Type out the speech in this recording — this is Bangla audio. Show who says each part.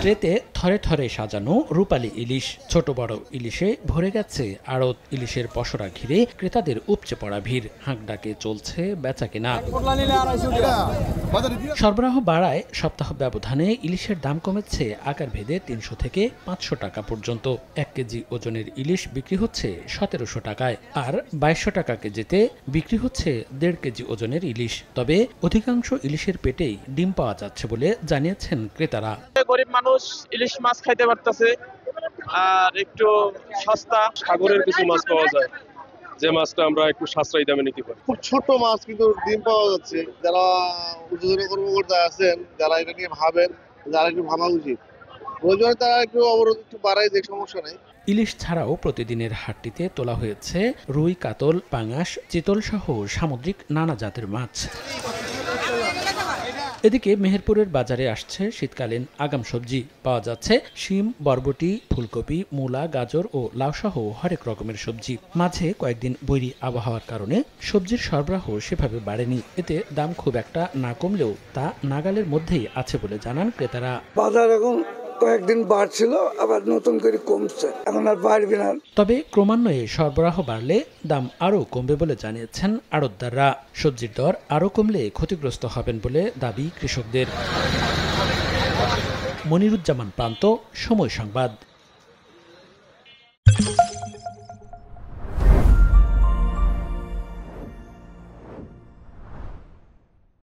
Speaker 1: ট্রেতে থরে থরে সাজানো রূপালী ইলিশ, ছোট বড় ইলিশে ভরে গেছে আড়ত। ইলিশের পসরা ঘিরে ক্রেতাদের উপচে পড়া ভিড়, হাঁক ডাকে চলছে বেচাকেনা। সরবরাহ বাড়ায় সপ্তাহ ব্যবধানে ইলিশের দাম কমেছে আকার ভেদে ৩০০ থেকে ৫০০ টাকা পর্যন্ত। ১ কেজি ওজনের ইলিশ বিক্রি হচ্ছে ১৭০০ টাকায়, আর ২২০০ টাকা কেজিতে বিক্রি হচ্ছে ১.৫ কেজি ওজনের ইলিশ। তবে অধিকাংশ ইলিশের পেটেই ডিম পাওয়া যাচ্ছে বলে জানিয়েছেন ক্রেতারা।
Speaker 2: গরিব মানুষ ইলিশ মাছ খাইতে পারতেছে, আর একটু সস্তা সাগরের কিছু মাছ পাওয়া যায়, যে মাছটা আমরা একটু সাশ্রয়ী দামে নিতে পারি।
Speaker 3: খুব ছোট মাছ কিন্তু ডিম পাওয়া যাচ্ছে। যারা উচ্চতর কর্মকর্তা আছেন, যারা এটা নিয়ে ভাবেন, যারা একটু ভাবা উচিত, প্রয়োজনে তারা একটু অবরোধ একটু বাড়ায়, যে সমস্যা নেই।
Speaker 1: ইলিশ ছাড়াও প্রতিদিনের হাটটিতে তোলা হয়েছে রুই, কাতল, পাঙাশ, চিতল সহ সামুদ্রিক নানা জাতের মাছ। এদিকে মেহেরপুরের বাজারে আসছে শীতকালীন আগাম সবজি। পাওয়া যাচ্ছে শিম, বরবটি, ফুলকপি, মূলা, গাজর ও লাউ সহ হরেক রকমের সবজি। মাঝে কয়েকদিন বৈরী আবহাওয়ার কারণে সবজির সরবরাহ সেভাবে বাড়েনি। এতে দাম খুব একটা না কমলেও তা নাগালের মধ্যেই আছে বলে জানান ক্রেতারা।
Speaker 4: বাজার এখন কয়েকদিন বাড়ছিল, আবার নতুন করে কমছে, এখন আর বাড়বে না।
Speaker 1: তবে ক্রমান্বয়ে সরবরাহ বাড়লে দাম আরও কমবে বলে জানিয়েছেন আড়তদাররা। সবজির দর আরও কমলে ক্ষতিগ্রস্ত হবেন বলে দাবি কৃষকদের। মনিরুজ্জামান প্রান্ত, সময় সংবাদ।